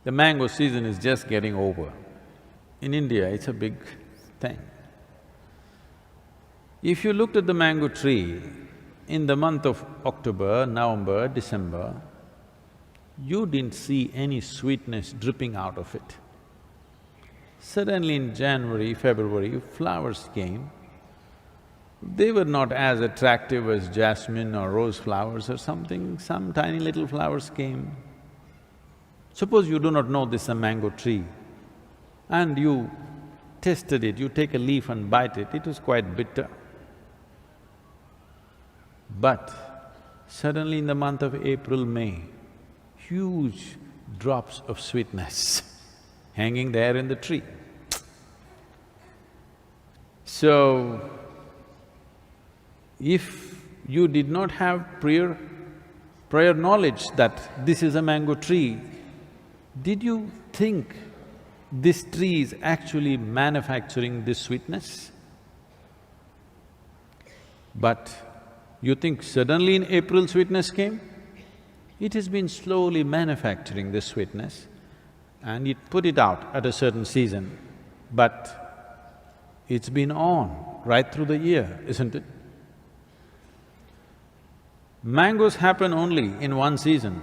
The mango season is just getting over. In India, it's a big thing. If you looked at the mango tree in the month of October, November, December, you didn't see any sweetness dripping out of it. Suddenly in January, February, flowers came. They were not as attractive as jasmine or rose flowers or something, some tiny little flowers came. Suppose you do not know this is a mango tree and you tasted it, you take a leaf and bite it, it was quite bitter. But suddenly in the month of April, May, huge drops of sweetness hanging there in the tree. So, if you did not have prior knowledge that this is a mango tree, did you think this tree is actually manufacturing this sweetness? But you think suddenly in April sweetness came? It has been slowly manufacturing this sweetness and it put it out at a certain season, but it's been on right through the year, isn't it? Mangoes happen only in one season.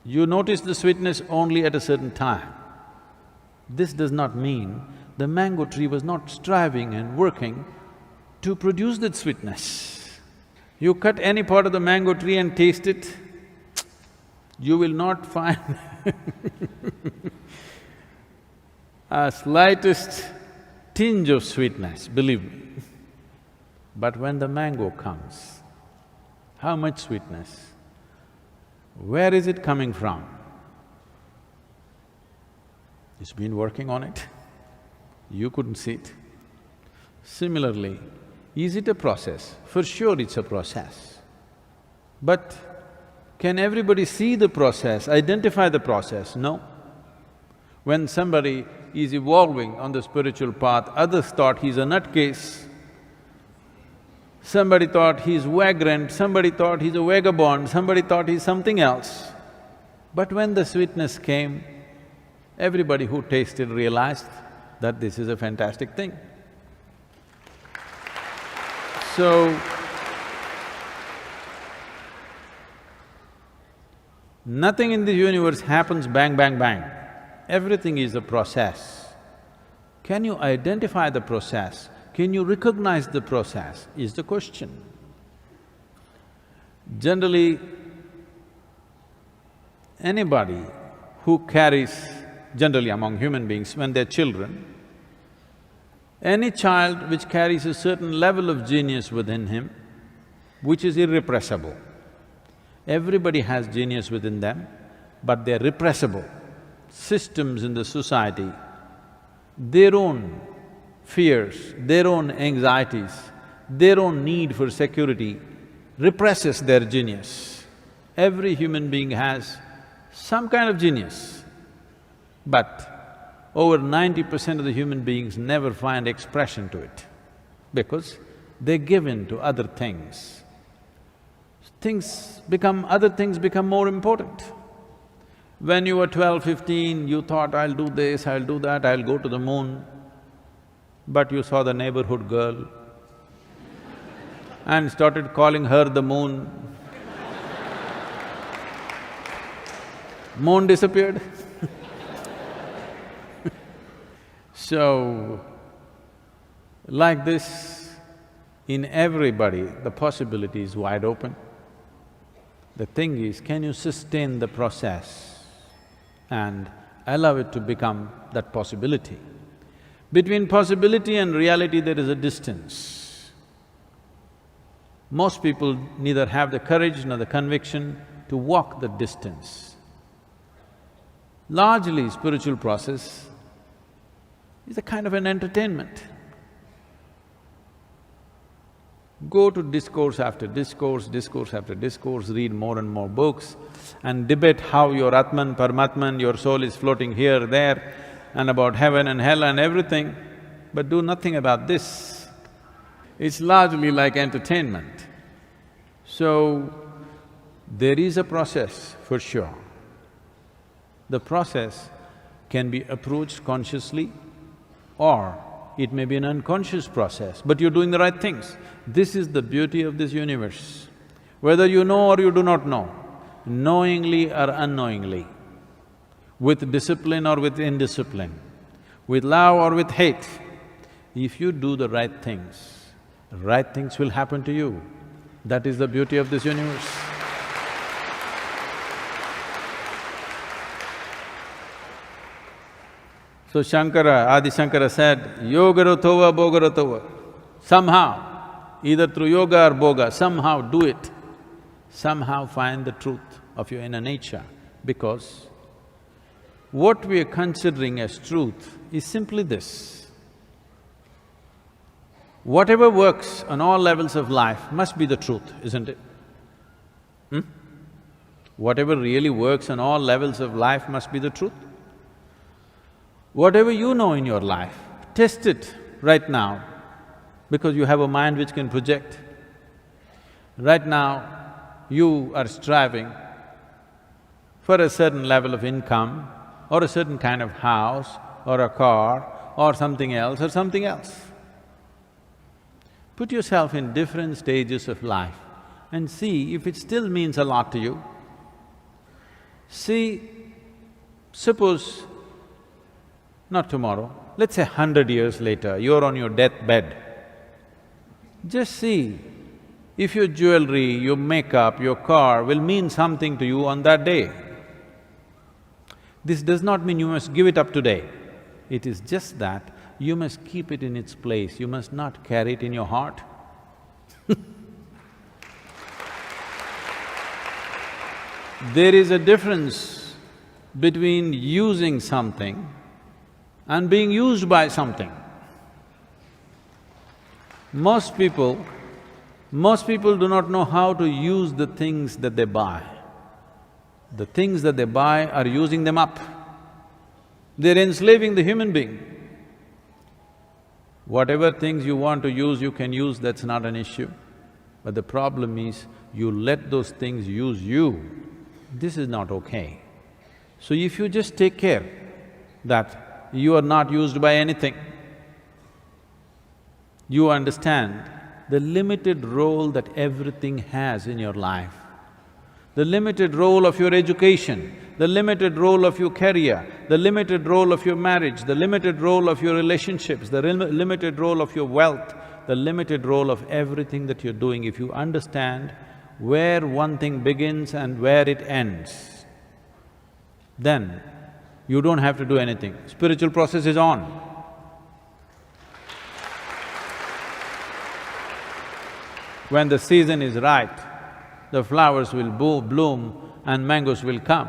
You notice the sweetness only at a certain time. This does not mean the mango tree was not striving and working to produce that sweetness. You cut any part of the mango tree and taste it, you will not find a slightest tinge of sweetness, believe me. But when the mango comes, how much sweetness? Where is it coming from? It's been working on it, you couldn't see it. Similarly, is it a process? For sure it's a process. But can everybody see the process, identify the process? No. When somebody is evolving on the spiritual path, others thought he's a nutcase. Somebody thought he's vagrant, somebody thought he's a vagabond, somebody thought he's something else. But when the sweetness came, everybody who tasted realized that this is a fantastic thing. So, nothing in the universe happens bang, bang, bang. Everything is a process. Can you identify the process? Can you recognize the process, is the question. Generally, anybody who carries, generally among human beings, when they're children, any child which carries a certain level of genius within him, which is irrepressible. Everybody has genius within them, but they're repressible. Systems in the society, their own fears, their own anxieties, their own need for security represses their genius. Every human being has some kind of genius, but over 90% of the human beings never find expression to it because they give in to other things. Other things become more important. When you were 12, 15, you thought, I'll do this, I'll do that, I'll go to the moon. But you saw the neighborhood girl and started calling her the moon. Moon disappeared. So, like this, in everybody, the possibility is wide open. The thing is, can you sustain the process and allow it to become that possibility? Between possibility and reality, there is a distance. Most people neither have the courage nor the conviction to walk the distance. Largely, spiritual process is a kind of an entertainment. Go to discourse after discourse, discourse after discourse, read more and more books and debate how your Atman, Paramatman, your soul is floating here, there and about heaven and hell and everything, but do nothing about this. It's largely like entertainment. So, there is a process for sure. The process can be approached consciously or it may be an unconscious process, but you're doing the right things. This is the beauty of this universe. Whether you know or you do not know, knowingly or unknowingly, with discipline or with indiscipline, with love or with hate, if you do the right things will happen to you. That is the beauty of this universe. So Adi Shankara said, yogarotova bogarotova. Somehow, either through yoga or boga, somehow do it. Somehow find the truth of your inner nature, because what we are considering as truth is simply this. Whatever works on all levels of life must be the truth, isn't it? Whatever really works on all levels of life must be the truth. Whatever you know in your life, test it right now, because you have a mind which can project. Right now, you are striving for a certain level of income or a certain kind of house or a car or something else or something else. Put yourself in different stages of life and see if it still means a lot to you. See, suppose not tomorrow, let's say 100 years later, you're on your deathbed. Just see if your jewelry, your makeup, your car will mean something to you on that day. This does not mean you must give it up today. It is just that you must keep it in its place, you must not carry it in your heart. There is a difference between using something and being used by something. Most people do not know how to use the things that they buy. The things that they buy are using them up. They're enslaving the human being. Whatever things you want to use, you can use, that's not an issue. But the problem is, you let those things use you. This is not okay. So if you just take care that you are not used by anything, you understand the limited role that everything has in your life, the limited role of your education, the limited role of your career, the limited role of your marriage, the limited role of your relationships, the limited role of your wealth, the limited role of everything that you're doing. If you understand where one thing begins and where it ends, then you don't have to do anything. Spiritual process is on. When the season is right, the flowers will bloom and mangoes will come.